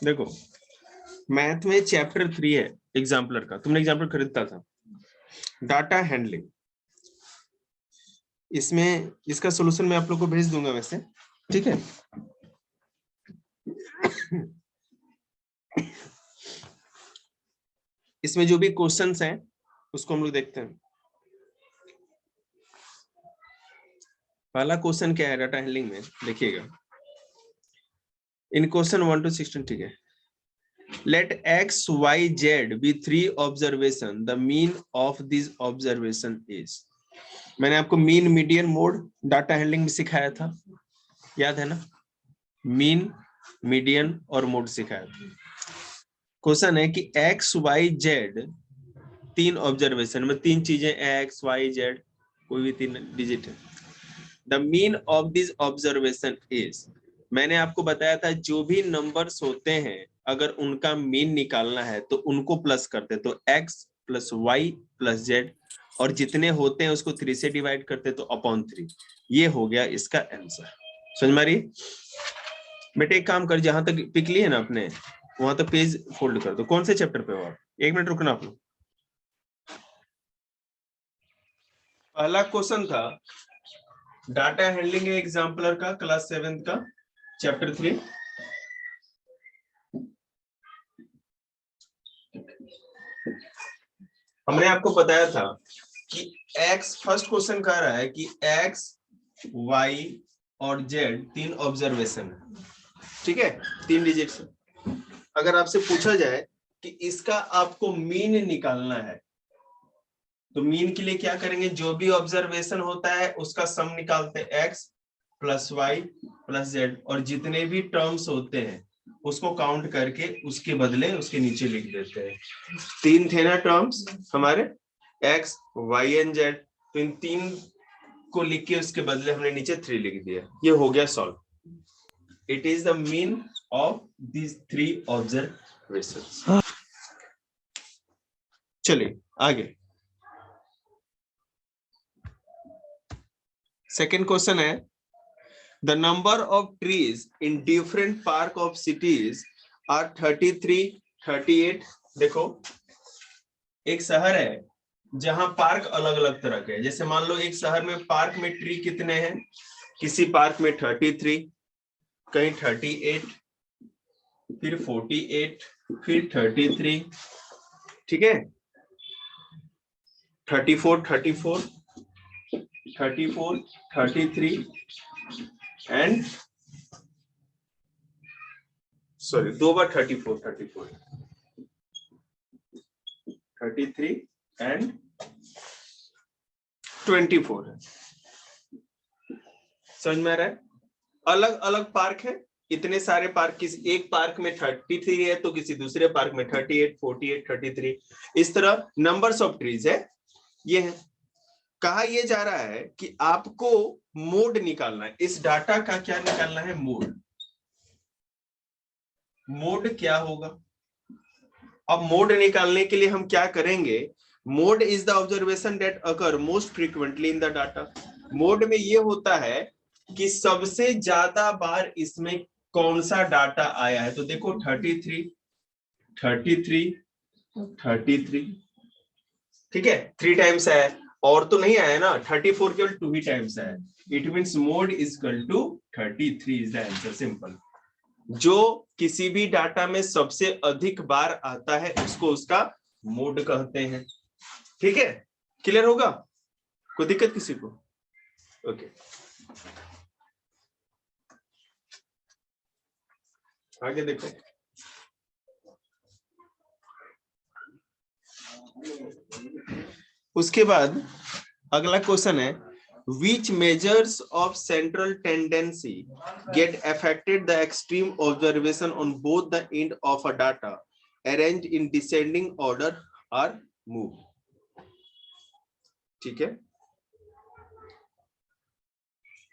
देखो मैथ में चैप्टर 3 है एग्जाम्पलर का, तुमने एग्जाम्पलर खरीदता था, डाटा हैंडलिंग। इसमें इसका सोल्यूशन मैं आप लोग को भेज दूंगा वैसे, ठीक है। इसमें जो भी क्वेश्चंस हैं उसको हम लोग देखते हैं। पहला क्वेश्चन क्या है डाटा हैंडलिंग में, देखिएगा इन क्वेश्चन 1 to 16, ठीक है। Let x, y, z be 3 observation. The mean of these observation is. मैंने आपको mean, median, mode data handling में सिखाया था, याद है ना। मीन, मीडियन और मोड सिखाया था। क्वेश्चन है कि x, y, z 3 ऑब्जर्वेशन में 3 चीजें x, y, z, कोई भी 3 डिजिट है। The mean of this observation is, मैंने आपको बताया था जो भी नंबर्स होते हैं अगर उनका मीन निकालना है तो उनको प्लस करते, तो x plus Y plus Z, और जितने होते हैं उसको 3 से डिवाइड करते तो अपॉन 3। ये हो गया इसका आंसर। समझ में आ रही बेटे? एक काम कर, जहां तक पिक ली है ना अपने, वहां तक पेज फोल्ड कर दो। कौन से चैप्टर पे हो आप? 1 मिनट रुकना आप लोग। पहला क्वेश्चन था डाटा हैंडलिंग एग्जाम्पलर का, क्लास 7 का, चैप्टर 3। हमने आपको बताया था कि x, फर्स्ट क्वेश्चन कह रहा है कि x, y और z 3 ऑब्जर्वेशन है, ठीक है, 3 डिजिट से। अगर आपसे पूछा जाए कि इसका आपको मीन निकालना है तो मीन के लिए क्या करेंगे? जो भी ऑब्जर्वेशन होता है उसका सम निकालते हैं, x plus Y plus z, और जितने भी टर्म्स होते हैं उसको काउंट करके उसके बदले उसके नीचे लिख देते हैं। 3 थे ना टर्म्स हमारे, x, y एंड z, तो इन 3 को लिख के उसके बदले हमने नीचे 3 लिख दिया। ये हो गया solve. It is the mean of these 3 observations. चलिए आगे। सेकेंड क्वेश्चन है the number of trees in different park of cities are 33, 38। देखो एक शहर है जहां पार्क अलग अलग तरह के हैं। जैसे मान लो एक शहर में पार्क में ट्री कितने हैं, किसी पार्क में 33, कहीं 38, फिर 48, फिर 33, ठीक है, 34, 34, 34, 33 एंड सॉरी 2 बार 34, 34, 33 एंड 24 है। समझ में आ रहा है? अलग अलग पार्क है, इतने सारे पार्क, किसी एक पार्क में 33 है तो किसी दूसरे पार्क में 38, 48, 33, इस तरह नंबर्स ऑफ ट्रीज है। ये है, कहा यह जा रहा है कि आपको मोड निकालना है, इस डाटा का क्या निकालना है? मोड। मोड क्या होगा? अब मोड निकालने के लिए हम क्या करेंगे? Mode is the observation that occur most frequently in the data. Mode में ये होता है कि सबसे ज्यादा बार इसमें कौन सा डाटा आया है। तो देखो 33, 33, 33, ठीक है, 3 टाइम्स है, और तो नहीं आया ना। 34 केवल 2 ही टाइम्स है। It means mode is equal to 33 is the answer, simple. जो किसी भी डाटा में सबसे अधिक बार आता है उसको उसका मोड कहते हैं, ठीक है। क्लियर होगा? कोई दिक्कत किसी को? ओके आगे देखो। उसके बाद अगला क्वेश्चन है which measures of central tendency get affected the extreme observation on both the end of a data arranged in descending order are moved, ठीक है।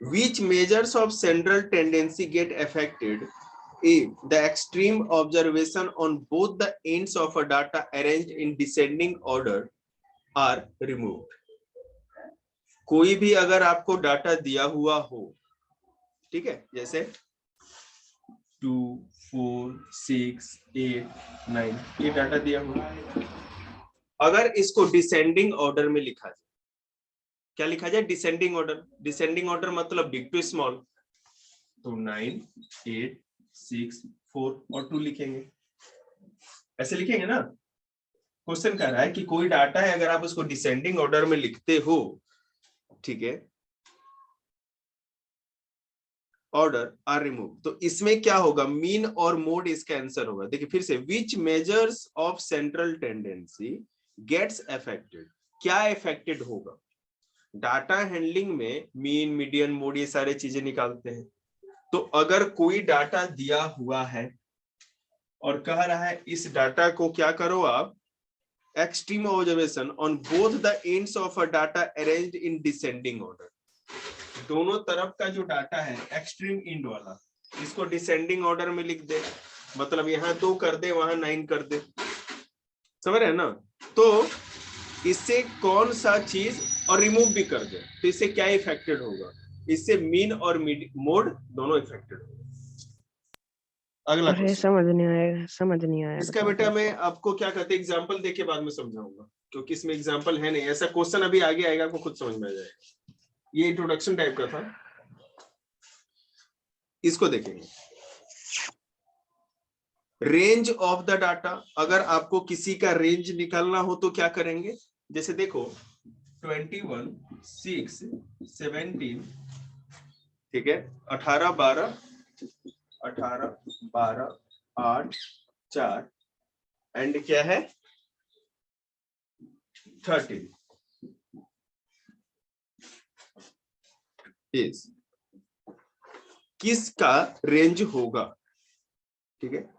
which measures of central tendency get affected if the extreme observation on both the ends of a data arranged in descending order are removed। कोई भी अगर आपको data दिया हुआ हो, ठीक है, जैसे 2 4 6 8 9 ये डाटा दिया हुआ है। अगर इसको डिसेंडिंग ऑर्डर में लिखा जाए, क्या लिखा जाए? Descending order. डिसेंडिंग ऑर्डर मतलब बिग टू स्मॉल, तो 9 8 6 4 और 2 लिखेंगे, ऐसे लिखेंगे ना। क्वेश्चन कह रहा है कि कोई डाटा है, अगर आप उसको डिसेंडिंग ऑर्डर में लिखते हो, ठीक है, ऑर्डर आर रिमूव, तो इसमें क्या होगा? मीन और मोड इसका आंसर होगा। देखिए फिर से, which measures of central tendency gets affected, क्या अफेक्टेड होगा? डाटा हैंडलिंग में मीन, मीडियन, मोड ये सारे चीजें निकालते हैं। तो अगर कोई डाटा दिया हुआ है और कह रहा है इस डाटा को क्या करो आप, extreme observation on both the ends of a data arranged in descending order, दोनों तरफ का जो डाटा है एक्सट्रीम इंड वाला, इसको डिसेंडिंग ऑर्डर में लिख दे, मतलब यहाँ 2 कर दे, वहां 9 कर दे, समझ रहे हैं ना? तो इससे कौन सा चीज और रिमूव भी कर दे, तो इससे क्या इफेक्टेड होगा? इससे मीन और मोड दोनों इफेक्टेड होगा। अगला क्वेश्चन, समझ नहीं आया इसका बेटा मैं आपको क्या कहते हैं, एग्जांपल देके बाद में समझाऊंगा, क्योंकि इसमें एग्जांपल है नहीं। ऐसा क्वेश्चन अभी आगे आएगा, आपको खुद समझ में आ जाएगा। ये इंट्रोडक्शन टाइप का था, इसको देखेंगे। रेंज ऑफ द डाटा, अगर आपको किसी का रेंज निकालना हो तो क्या करेंगे? जैसे देखो 21 6 17, ठीक है, 18 12 8 4 एंड क्या है 13 इज किसका रेंज होगा? ठीक है,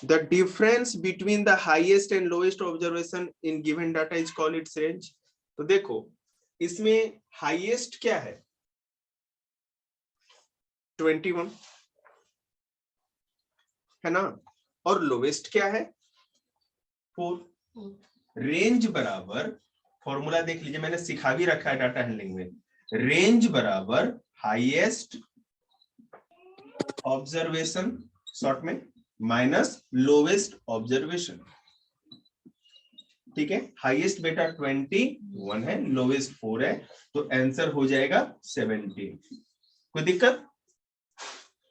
the difference between the highest and lowest observation in given data is called its range. तो देखो इसमें हाईएस्ट क्या है 21 है ना, और लोवेस्ट क्या है 4। रेंज बराबर, फॉर्मूला देख लीजिए, मैंने सिखा भी रखा है डाटा हैंडलिंग में, रेंज बराबर हाईएस्ट ऑब्जर्वेशन शॉर्ट में माइनस लोवेस्ट ऑब्जर्वेशन, ठीक है। हाईएस्ट बेटा 21 है, लोवेस्ट 4 है, तो आंसर हो जाएगा 17। कोई दिक्कत?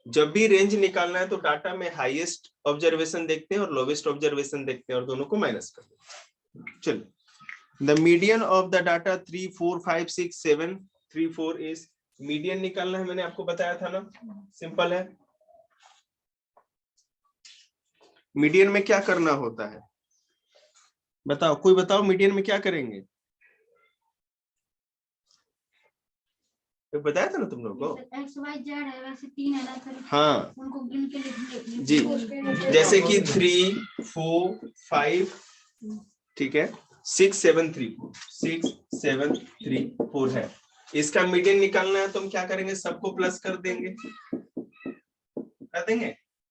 जब भी रेंज निकालना है तो डाटा में हाईएस्ट ऑब्जर्वेशन देखते हैं और लोवेस्ट ऑब्जर्वेशन देखते हैं और दोनों को माइनस करते हैं। चलिए, the median of the data 3 4 5 6 7 3 4 is, median निकालना है, मैंने आपको बताया था ना, सिंपल है। मीडियन में क्या करना होता है बताओ, कोई बताओ, मीडियन में क्या करेंगे? तो बताया था ना तुम लोग को, एक्स वाई जेड है, वैसे 3 है ना, फिर हाँ उनको गिन के लिखने जी, जैसे कि 3 4 5, ठीक है, 6 7 3 6 7 3 4 है। इसका मीडियन निकालना है तो हम क्या करेंगे, सबको प्लस कर देंगे,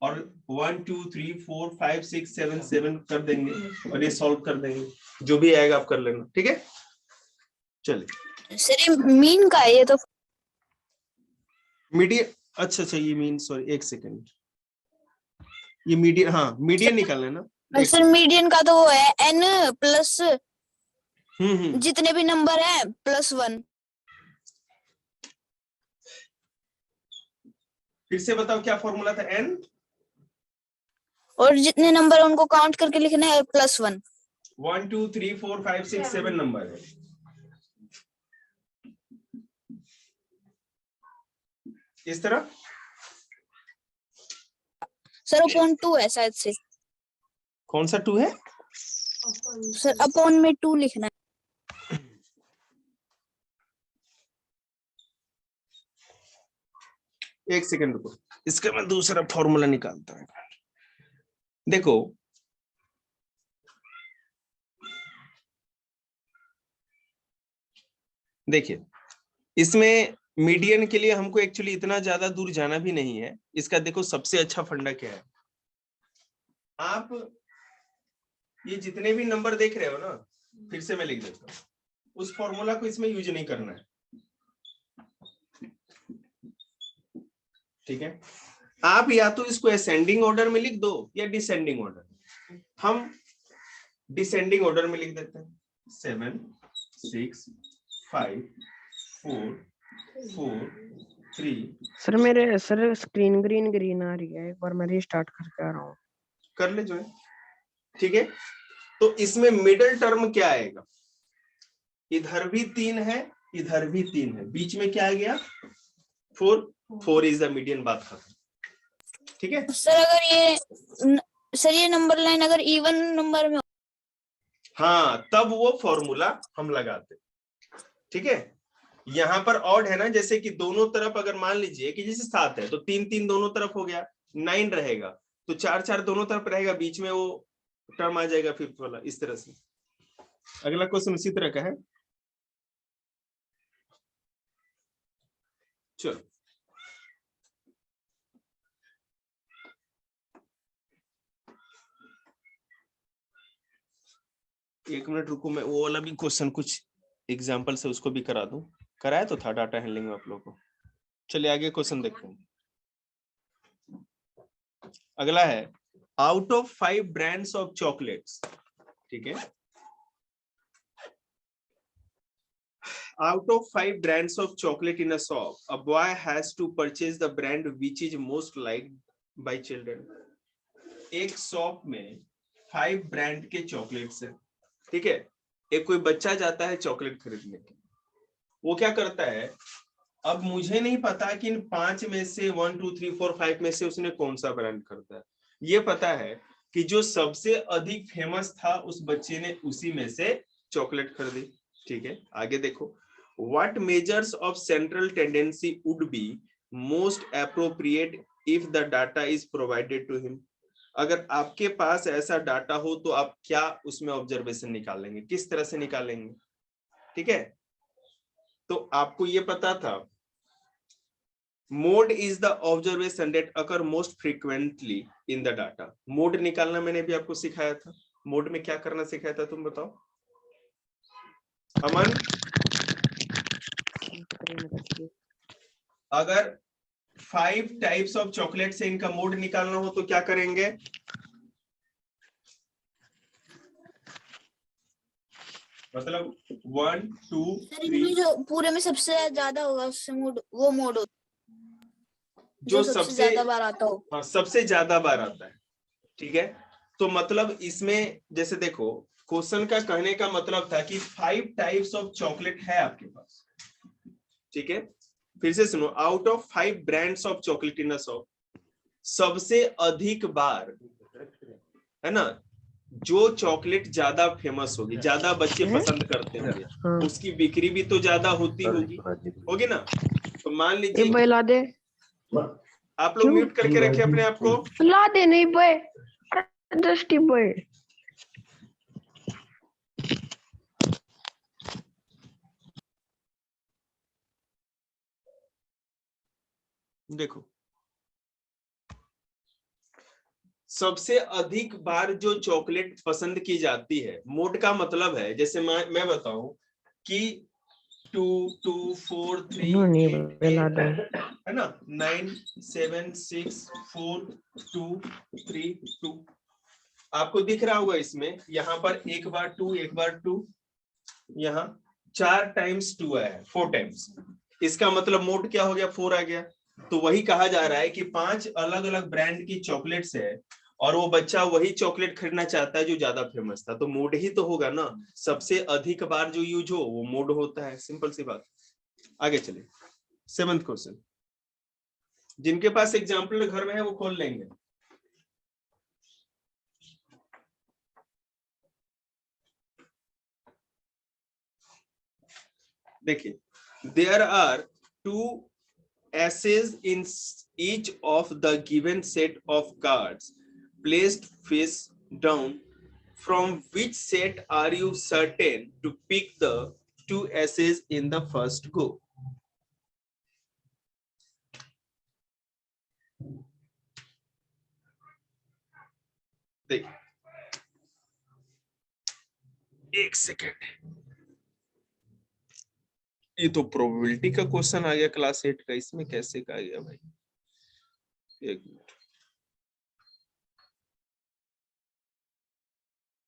और 1 2 3 4 5 6 7 7 कर देंगे और ये सॉल्व कर देंगे, जो भी आएगा आप कर लेना, ठीक है। चलिए सर मीन का है ये तो। मीडियन, अच्छा ये मीन, सॉरी एक सेकंड, ये मीडियन, हाँ मीडियन निकालना है ना। सर मीडियन का तो वो है n प्लस हम्म, जितने भी नंबर है +1। फिर से बताओ क्या फॉर्मूला था, n और जितने नंबर है उनको काउंट करके लिखना है +1। 1 2 3 4 5 6 7 नंबर है, इस तरह। सर अपॉन 2 है शायद से। कौन सा 2 है? सर अपॉन में 2 लिखना है। एक सेकंड रुको, इसका मैं दूसरा फॉर्मूला निकालता हूँ। देखो देखिए, इसमें मीडियन के लिए हमको एक्चुअली इतना ज्यादा दूर जाना भी नहीं है। इसका देखो सबसे अच्छा फंडा क्या है, आप ये जितने भी नंबर देख रहे हो ना, फिर से मैं लिख देता हूँ, उस फॉर्मूला को इसमें यूज नहीं करना है, ठीक है। आप या तो इसको असेंडिंग ऑर्डर में लिख दो या डिसेंडिंग ऑर्डर। हम डिसेंडिंग ऑर्डर में लिख देते हैं 7 6 5 4 4 3। सर मेरे सर स्क्रीन ग्रीन आ रही है, एक बार मैं रीस्टार्ट करके आ रहा हूँ। कर ले जो है, ठीक है। तो इसमें मिडिल टर्म क्या आएगा, इधर भी 3 है इधर भी 3 है, बीच में क्या आ गया 4। 4 इज द मीडियन, बात खत्म, ठीक है। सर अगर ये नंबर लाइन अगर इवन नंबर में, हाँ तब वो फॉर्मूला हम लगाते, ठीक है। यहाँ पर ऑड है ना, जैसे कि दोनों तरफ अगर मान लीजिए कि जैसे 7 है तो 3 3 दोनों तरफ हो गया, 9 रहेगा तो 4 4 दोनों तरफ रहेगा, बीच में वो टर्म आ जाएगा फिफ्थ वाला, इस तरह से। अगला क्वेश्चन उसी तरह का है, चलो। एक मिनट रुको, मैं वो वाला भी क्वेश्चन कुछ एग्जांपल से उसको भी करा दूं, कराया तो था डाटा हैंडलिंग में आप लोगों को। चलिए आगे क्वेश्चन देखते हैं। अगला है out of 5 brands of chocolates, ठीक है। Out of 5 brands of chocolate in a shop, a boy has to purchase the brand which is most liked by children. एक शॉप में 5 ब्रांड के चॉकलेट्स हैं, ठीक है। एक कोई बच्चा जाता है चॉकलेट खरीदने के, वो क्या करता है, अब मुझे नहीं पता कि इन 5 में से 1 2 3 4 5 में से उसने कौन सा ब्रांड खरीदा है। ये पता है कि जो सबसे अधिक फेमस था उस बच्चे ने उसी में से चॉकलेट खरीदी, ठीक है। आगे देखो, what measures of central tendency would be most appropriate if the data is provided to him? अगर आपके पास ऐसा डाटा हो तो आप क्या उसमें ऑब्जर्वेशन निकालेंगे, किस तरह से निकालेंगे, ठीक है। तो आपको ये पता था mode is the observation that occur most frequently in the data. Mode निकालना मैंने भी आपको सिखाया था, मोड में क्या करना सिखाया था तुम बताओ अमन। अगर 5 टाइप्स ऑफ चॉकलेट से इनका मोड निकालना हो तो क्या करेंगे, मतलब 1 2 सर इनमें जो पूरे में सबसे ज्यादा होगा उससे मोड, वो मोड जो सबसे ज्यादा बार आता हो। हाँ सबसे ज्यादा बार आता है, ठीक है। तो मतलब इसमें जैसे देखो क्वेश्चन का कहने का मतलब था कि 5 टाइप्स ऑफ चॉकलेट है आपके पास, ठीक है। फिर से सुनो, out of 5 brands of chocolate in a shop, सबसे अधिक बार है ना, जो चॉकलेट ज्यादा फेमस होगी, ज्यादा बच्चे पसंद करते होंगे, उसकी बिक्री भी तो ज्यादा होगी ना। तो मान लीजिए ला दे, आप लोग म्यूट करके रखे अपने आप को, ला दे नहीं बे दस्ती बे। देखो सबसे अधिक बार जो चॉकलेट पसंद की जाती है, मोड का मतलब है जैसे मैं बताऊं कि 2 2 4 3 8 है ना, 9 7 6 4 2 3 2। आपको दिख रहा होगा इसमें, यहाँ पर एक बार 2 एक बार 2, यहाँ 4 टाइम्स 2 आया है, 4 टाइम्स। इसका मतलब मोड क्या हो गया, 4 आ गया। तो वही कहा जा रहा है कि 5 अलग अलग ब्रांड की चॉकलेट्स है और वो बच्चा वही चॉकलेट खरीदना चाहता है जो ज्यादा फेमस था, तो मोड ही तो होगा ना, सबसे अधिक बार जो यूज हो वो मोड होता है, सिंपल सी बात। आगे चलिए 7th क्वेश्चन, जिनके पास एग्जाम्पल घर में है वो खोल लेंगे। देखिए, there are 2 aces in each of the given set of cards placed face down. From which set are you certain to pick the 2 aces in the first go? देखिए, एक सेकेंड, ये तो प्रोबेबिलिटी का क्वेश्चन आ गया class 8 का, इसमें कैसे का आ गया भाई। एक मिनट,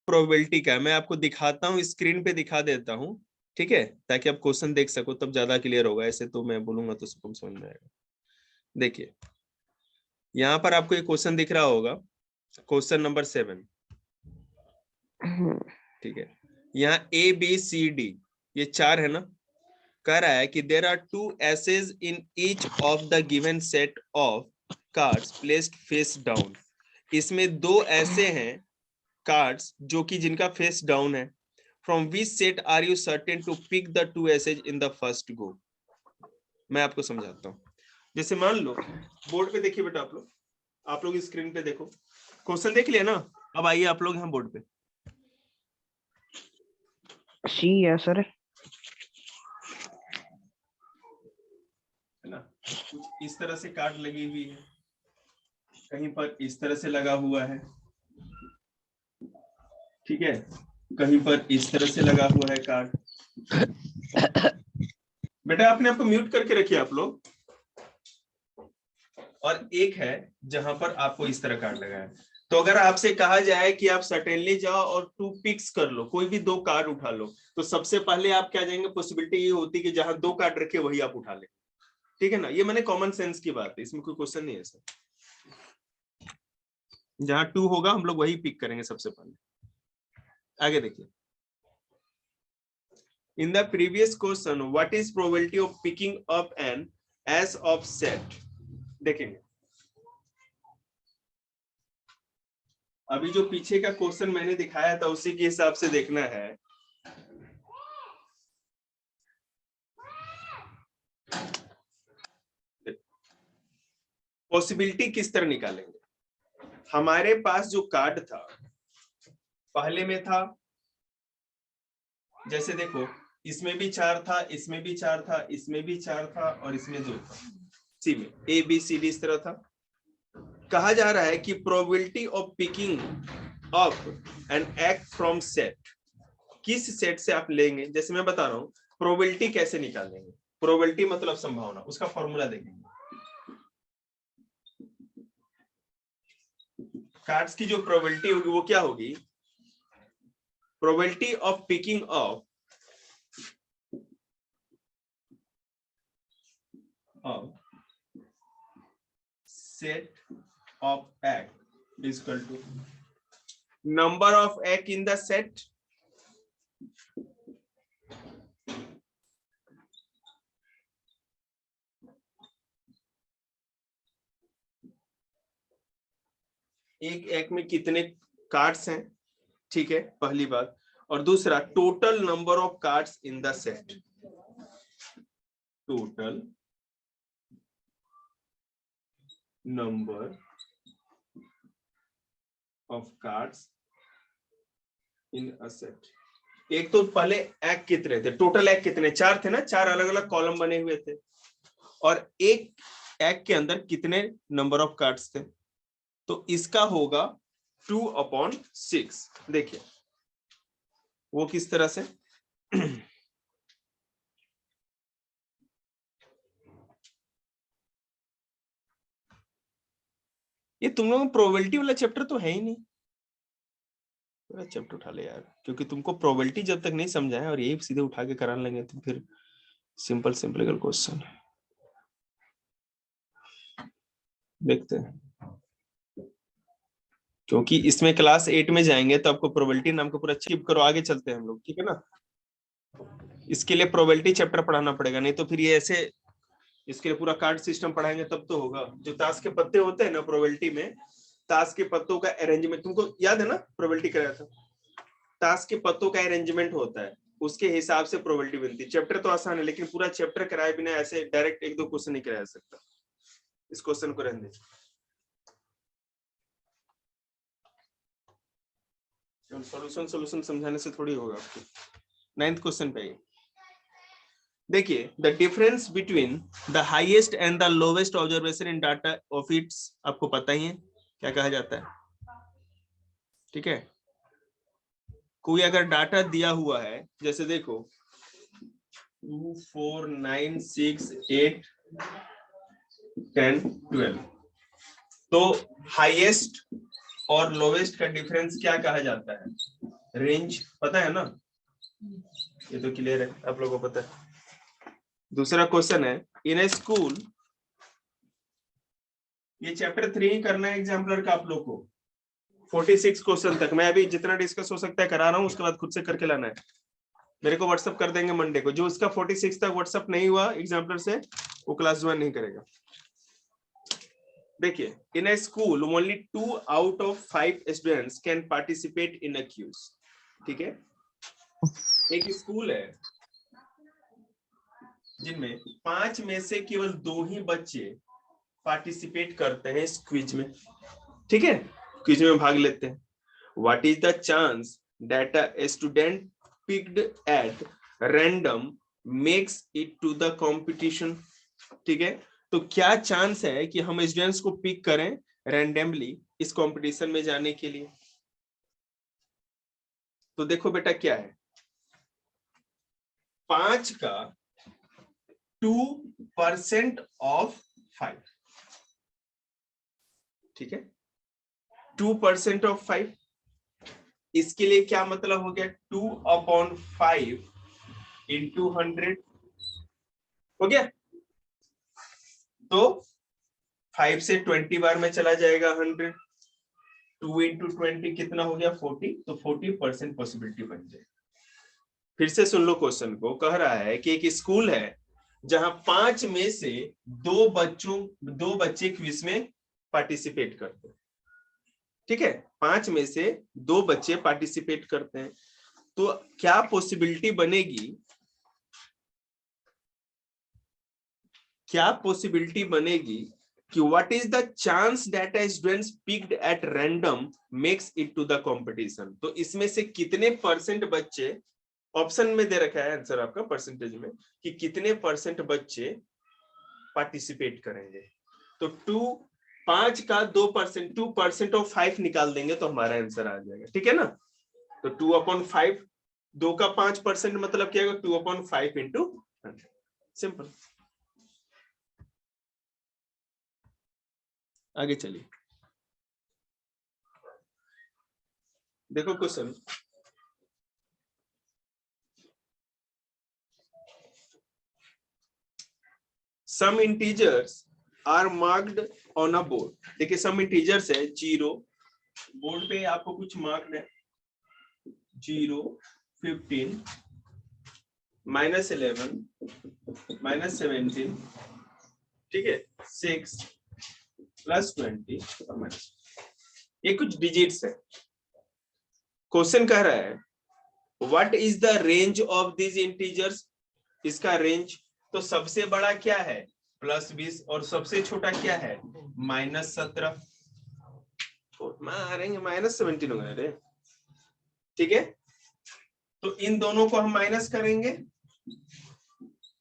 प्रोबेबिलिटी का मैं आपको दिखाता हूँ, स्क्रीन पे दिखा देता हूँ, ठीक है, ताकि आप क्वेश्चन देख सको, तब ज्यादा क्लियर होगा। ऐसे तो मैं बोलूंगा तो सबको समझ में आएगा। देखिए यहाँ पर आपको एक क्वेश्चन दिख रहा होगा, क्वेश्चन नंबर 7, ठीक है। यहाँ ए बी सी डी ये 4 है ना। कह रहा है कि there are 2 aces in each of the given set of cards placed face down. इसमें 2 ऐसे हैं कार्ड्स जो कि जिनका फेस डाउन है। From which set are you certain to pick the 2 aces in the first go. मैं आपको समझाता हूँ। जैसे मान लो बोर्ड पे देखिए बेटा, आप लोग स्क्रीन पे देखो, क्वेश्चन देख लिया ना। अब आइए आप लोग यहाँ बोर्ड पे, सी है सर। है ना, कुछ इस तरह से कार्ड लगी हुई है, कहीं पर इस तरह से लगा हुआ है, ठीक है, कहीं पर इस तरह से लगा हुआ है कार्ड। बेटा आपने आपको म्यूट करके रखिए आप लोग। और एक है जहां पर आपको इस तरह कार्ड लगा है। तो अगर आपसे कहा जाए कि आप सर्टेनली जाओ और 2 पिक्स कर लो, कोई भी 2 कार्ड उठा लो, तो सबसे पहले आप क्या जाएंगे, पॉसिबिलिटी ये होती है कि जहां 2 कार्ड रखे वही आप उठा ले, ठीक है ना। ये मैंने कॉमन सेंस की बात है, इसमें कोई क्वेश्चन नहीं है सर। जहां 2 होगा हम लोग वही पिक करेंगे सबसे पहले। आगे देखिए, in the previous question what is probability of picking up an S of set. देखेंगे अभी जो पीछे का क्वेश्चन मैंने दिखाया था उसी के हिसाब से देखना है। पॉसिबिलिटी किस तरह निकालेंगे। हमारे पास जो कार्ड था पहले में था, जैसे देखो इसमें भी 4 था, इसमें भी 4 था, इसमें भी 4 था, और इसमें 2 था। सी में ए बी सी डी इस तरह था। कहा जा रहा है कि probability of picking up an egg from set, किस सेट से आप लेंगे। जैसे मैं बता रहा हूं प्रोबेबिलिटी कैसे निकालेंगे। प्रोबेबिलिटी मतलब संभावना, उसका फॉर्मूला देखेंगे। कार्ड्स की जो प्रोबेबिलिटी होगी वो क्या होगी, probability of picking up set of egg is equal to number of egg in the set एक egg में कितने कार्ड्स हैं, ठीक है, पहली बात। और दूसरा total number of cards in the set, total number of cards in a set. एक तो पहले एग कितने थे, टोटल एग कितने, 4 थे ना, 4 अलग अलग कॉलम बने हुए थे। और एक एग के अंदर कितने नंबर ऑफ कार्ड्स थे, तो इसका होगा 2/6। देखिए वो किस तरह से ये तुम लोगों को प्रोबेबिलिटी वाला चैप्टर तो है ही नहीं, पूरा चैप्टर उठा ले यार, क्योंकि तुमको प्रोबेबिलिटी जब तक नहीं समझा है और यही सीधे उठा के कराने लगे तो फिर सिंपल सिंपल क्वेश्चन देखते हैं। क्योंकि इसमें क्लास 8 में जाएंगे तो आपको प्रोबेबिलिटी नाम को पूरा स्किप करो, आगे चलते हैं हम लोग, ठीक है ना। इसके लिए प्रोबेबिलिटी चैप्टर पढ़ाना पड़ेगा, नहीं तो फिर ये ऐसे इसके लिए पूरा कार्ड सिस्टम पढ़ाएंगे तब तो होगा। जो ताश के पत्ते होते हैं ना प्रोबेबिलिटी में, ताश के पत्तों का अरेंजमेंट तुमको याद है ना, प्रोबेबिलिटी कराया था, ताश के पत्तों का अरेंजमेंट होता है, उसके हिसाब से प्रोबेबिलिटी बनती है। चैप्टर तो आसान है, लेकिन पूरा चैप्टर कराए बिना ऐसे डायरेक्ट 1-2 क्वेश्चन नहीं कराया सकता। इस क्वेश्चन को रहने दीजिए, सॉल्यूशन समझाने से थोड़ी होगा आपको। 9th क्वेश्चन पे देखिए, the difference between the highest and the lowest observation in data of its, आपको पता ही है क्या कहा जाता है, ठीक है। कोई अगर डाटा दिया हुआ है, जैसे देखो 2 4 9 6 8 10 12, तो हाईएस्ट और लोवेस्ट का डिफरेंस क्या कहा जाता है? रेंज। पता है ना? ये तो क्लियर है, आप लोगों को पता है। दूसरा क्वेश्चन है, इन ए स्कूल, ये चैप्टर 3 ही करना है एग्जाम्पलर का आप लोग को, 46 क्वेश्चन तक। मैं अभी जितना डिस्कस हो सकता है करा रहा हूँ, उसके बाद खुद से करके लाना है। मेरे को व्हाट्सअप कर देंगे मंडे को। जो उसका 46 तक व्हाट्सअप नहीं हुआ एग्जाम्पलर से, वो क्लास ज्वाइन नहीं करेगा। देखिए, in a school only 2 out of 5 students can participate in a quiz. ठीक है, एक स्कूल है जिनमें 5 में से केवल 2 ही बच्चे पार्टिसिपेट करते हैं इस क्विज में। ठीक है, क्विज में भाग लेते हैं। What is the chance that a student picked at random makes it to the competition? ठीक है, तो क्या चांस है कि हम स्टूडेंट्स को पिक करें रैंडमली इस कंपटीशन में जाने के लिए? तो देखो बेटा क्या है, 5 का 2% ऑफ 5। ठीक है, 2% ऑफ 5, इसके लिए क्या मतलब हो गया? 2/5 इंटू 100 हो गया। तो 5 से 20 बार में चला जाएगा 100, 2 इंटू 20 कितना हो गया? 40। तो 40% पॉसिबिलिटी बन जाएगी। फिर से सुन लो क्वेश्चन को। कह रहा है कि एक स्कूल है जहां 5 में से 2 बच्चे क्विज में पार्टिसिपेट करते हैं। ठीक है, 5 में से 2 बच्चे पार्टिसिपेट करते हैं। तो क्या पॉसिबिलिटी बनेगी, कि what is the chance that a students picked at random makes it to the competition? तो इसमें से कितने परसेंट बच्चे, ऑप्शन में दे रखा है आंसर आपका परसेंटेज में, कि कितने परसेंट बच्चे पार्टिसिपेट करेंगे। तो 5 का 2%, 2% ऑफ 5 निकाल देंगे तो हमारा आंसर आ जाएगा। ठीक है ना? तो 2/5, 2 का 5% मतलब क्या होगा? 2/5 इंटू 100। सिंपल। आगे चलिए, देखो question. Some integers are marked on a board. देखिए, सम इंटीजर्स है 0, बोर्ड पे आपको कुछ मार्क्ड है 0, 15, -11, -17, ठीक है, 6, +20 और माइनस। ये कुछ डिजिट्स है। क्वेश्चन कह रहा है what is the range of this integers? इसका रेंज, तो सबसे बड़ा क्या है? +20, और सबसे छोटा क्या है? -17। मारेंगे -17 हो गए। ठीक है, तो इन दोनों को हम माइनस करेंगे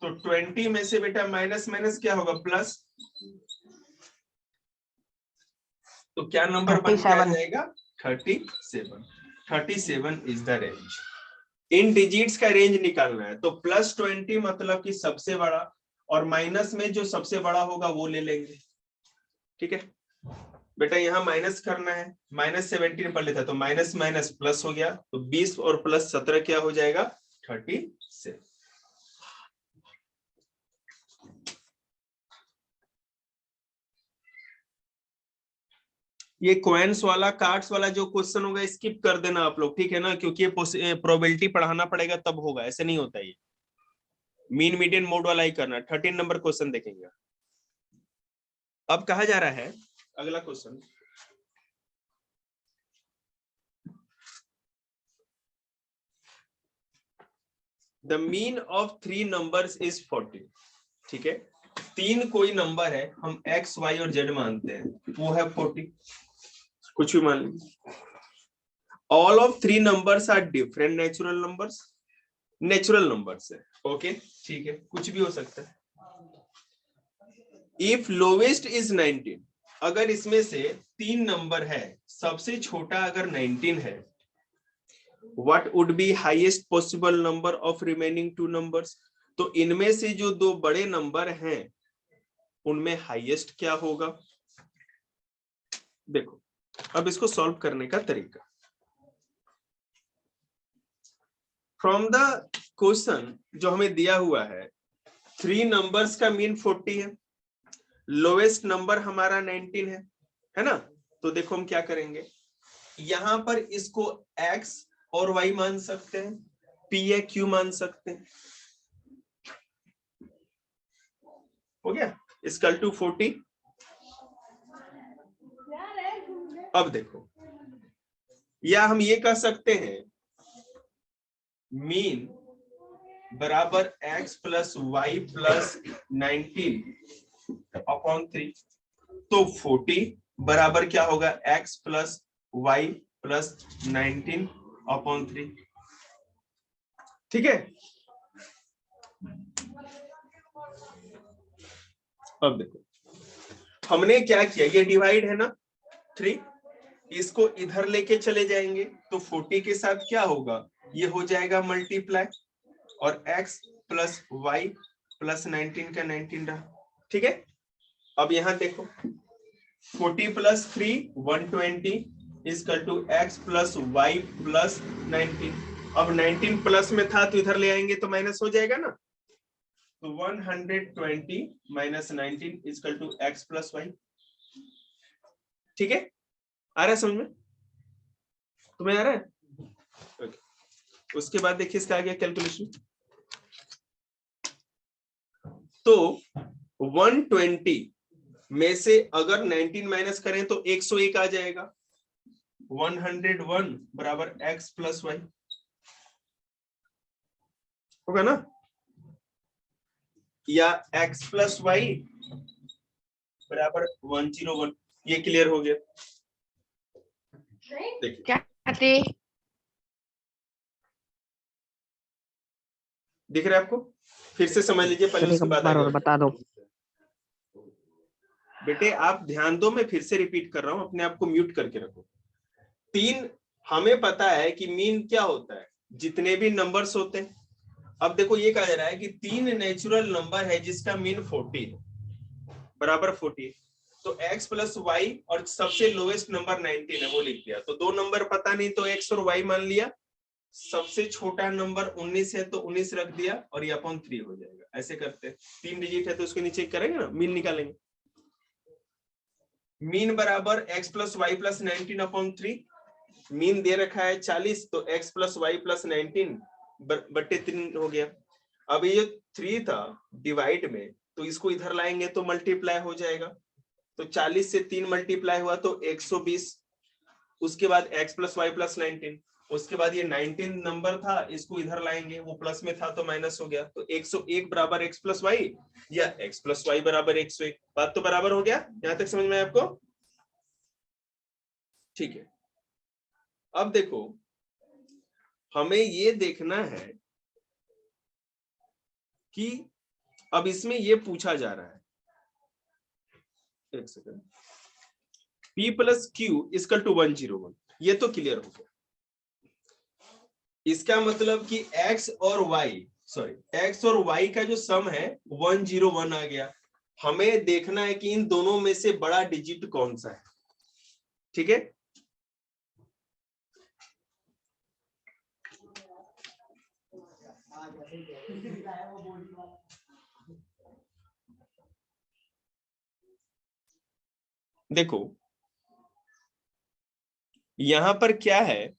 तो 20 में से बेटा माइनस माइनस क्या होगा? प्लस। तो क्या नंबर बन के आ जाएगा? 37। 37 is the range. In digits का रेंज निकालना है, तो +20 मतलब कि सबसे बड़ा, और माइनस में जो सबसे बड़ा होगा वो ले लेंगे। ठीक है बेटा, यहां माइनस करना है, -17 पढ़ लेता, तो माइनस माइनस प्लस हो गया, तो 20 और +17 क्या हो जाएगा? 37। ये कॉइन्स वाला, कार्ड्स वाला जो क्वेश्चन होगा स्किप कर देना आप लोग, ठीक है ना? क्योंकि ये प्रोबेबिलिटी पढ़ाना पड़ेगा तब होगा, ऐसे नहीं होता। ये मीन मीडियन मोड वाला ही करना। 13 नंबर क्वेश्चन देखेंगे। अब कहा जा रहा है अगला question, the mean of 3 numbers is 40। ठीक है, 3 कोई नंबर है, हम x, y और z मानते हैं, वो है 40, कुछ भी मान लीजिए। All of 3 numbers are different natural numbers, natural numbers है। ओके, ठीक है, कुछ भी हो सकता है। इफ लोवेस्ट इज 19, अगर इसमें से 3 नंबर है, सबसे छोटा अगर 19 है, what would be highest possible number of remaining 2 numbers? तो इनमें से जो 2 बड़े नंबर हैं उनमें हाईएस्ट क्या होगा? देखो अब इसको सॉल्व करने का तरीका, फ्रॉम द क्वेश्चन जो हमें दिया हुआ है 3 नंबर्स का मीन 40 है, लोएस्ट नंबर हमारा 19 है ना। तो देखो हम क्या करेंगे, यहां पर इसको x और y मान सकते हैं, p या q मान सकते हैं, हो गया इक्वल टू 40। अब देखो या हम ये कह सकते हैं मीन बराबर x plus Y plus 19 upon 3, तो 40 बराबर क्या होगा x plus Y plus 19 upon 3, ठीक है। अब देखो हमने क्या किया, ये डिवाइड है ना 3, इसको इधर लेके चले जाएंगे तो 40 के साथ क्या होगा, ये हो जाएगा मल्टीप्लाई, और x प्लस वाई प्लस 19 का 19 रहा, ठीक है। अब यहां देखो 40 plus 3 120 equal to x plus Y plus 19, अब 19 प्लस में था तो इधर ले आएंगे तो माइनस हो जाएगा ना, तो 120 minus 19 equal to x plus y, ठीक है। आ रहा है समझ में, तुम्हें आ रहा है? okay. उसके बाद देखिए इसका आ गया कैलकुलेशन, तो 120 में से अगर 19 माइनस करें तो 101 आ जाएगा, 101 बराबर x प्लस वाई होगा ना, या x प्लस वाई बराबर 101, ये क्लियर हो गया। देखिए क्या दिख रहा है आपको, फिर से समझ लीजिए पहले सर एक उसके बाद बार आगे और बता दो। बेटे आप ध्यान दो, मैं फिर से रिपीट कर रहा हूं, अपने आप को म्यूट करके रखो। 3 हमें पता है कि मीन क्या होता है, जितने भी नंबर्स होते हैं। अब देखो ये कहा जा रहा है कि 3 नेचुरल नंबर है जिसका मीन 40 है, बराबर 40, तो x प्लस वाई और सबसे लोएस्ट नंबर 19 है वो लिख दिया, तो 2 नंबर पता नहीं तो x और y मान लिया, सबसे छोटा नंबर 19 है तो 19 रख दिया और ये अपॉन 3 हो जाएगा। ऐसे करते हैं, 3 डिजिट है तो उसके नीचे करेंगे ना, मीन निकालेंगे, मीन बराबर x plus Y plus 19 upon 3, mean दे रखा है 40 तो x प्लस वाई प्लस 19 बट्टे 3 हो गया। अब ये 3 था डिवाइड में, तो इसको इधर लाएंगे तो मल्टीप्लाई हो जाएगा, तो 40 से 3 मल्टीप्लाई हुआ तो 120, उसके बाद x प्लस वाई प्लस 19, उसके बाद ये 19 नंबर था, इसको इधर लाएंगे, वो प्लस में था तो माइनस हो गया, तो 101 बराबर x प्लस वाई या x प्लस वाई बराबर 101, बात तो बराबर हो गया, यहां तक समझ में आया आपको, ठीक है। अब देखो हमें ये देखना है कि अब इसमें ये पूछा जा रहा है, एक second, p plus q equal to 101, ये तो क्लियर हो गया। इसका मतलब कि x और y का जो सम है 101 आ गया, हमें देखना है कि इन दोनों में से बड़ा डिजिट कौन सा है, ठीक है। देखो यहां पर क्या है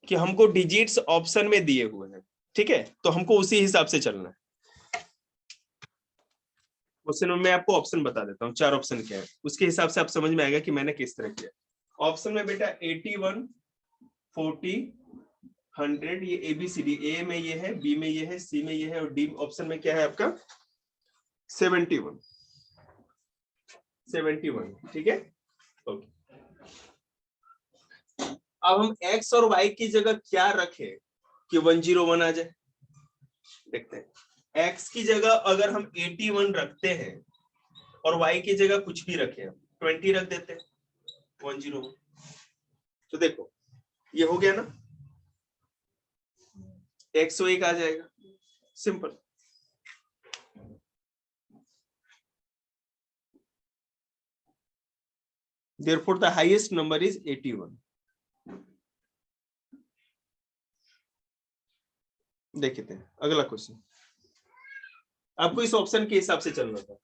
कि हमको डिजिट्स ऑप्शन में दिए हुए हैं, ठीक है, तो हमको उसी हिसाब से चलना है। क्वेश्चन में मैं आपको ऑप्शन बता देता हूँ, 4 ऑप्शन क्या है, उसके हिसाब से आप समझ में आएगा कि मैंने किस तरह किया। ऑप्शन में बेटा 81 40 100, ये ABCD, ए में ये है, बी में ये है, सी में ये है, और डी ऑप्शन में क्या है आपका 71, ठीक है। ओके, अब हम x और y की जगह क्या रखें कि 101 आ जाए, देखते हैं। x की जगह अगर हम 81 रखते हैं और y की जगह कुछ भी रखें, 20 रख देते हैं, 101, तो देखो ये हो गया ना, 101 आ जाएगा, simple. Therefore the highest number is 81. देखते हैं अगला क्वेश्चन। आपको इस ऑप्शन के हिसाब से चलना था।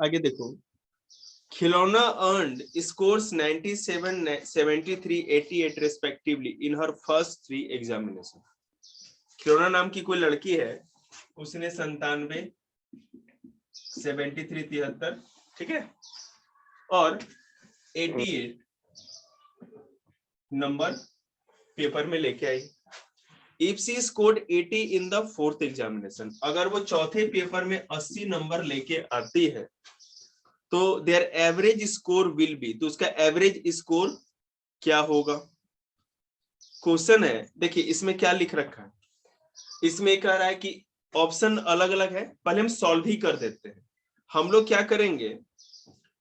आगे देखो, खिलौना earned scores 97, 73, 88 respectively in her first 3 examination. खिलौना नाम की कोई लड़की है, उसने 97, 73, 73, ठीक है, और 88 नंबर पेपर में लेके आई। If she scored 80 in the 4th examination, अगर वो चौथे पेपर में 80 नंबर लेके आती है तो there average score will be, तो उसका एवरेज स्कोर क्या होगा? क्वेश्चन है, देखिए इसमें क्या लिख रखा है, इसमें कह रहा है कि ऑप्शन अलग अलग है, पहले हम सॉल्व ही कर देते हैं। हम लोग क्या करेंगे,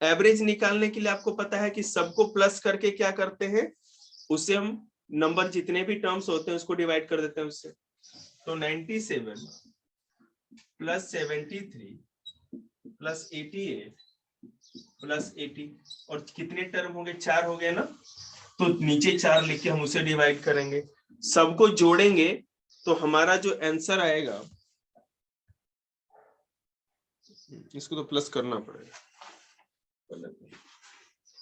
एवरेज निकालने के लिए आपको पता है कि सबको प्लस करके क्या करते हैं, उससे हम नंबर जितने भी टर्म्स होते हैं उसको डिवाइड कर देते हैं उससे। तो 97 प्लस 73 प्लस 88 प्लस 80, और कितने टर्म हो गए, 4 हो गए ना, तो नीचे 4 लिख के हम उसे डिवाइड करेंगे, सबको जोड़ेंगे तो हमारा जो आंसर आएगा, इसको तो प्लस करना पड़ेगा।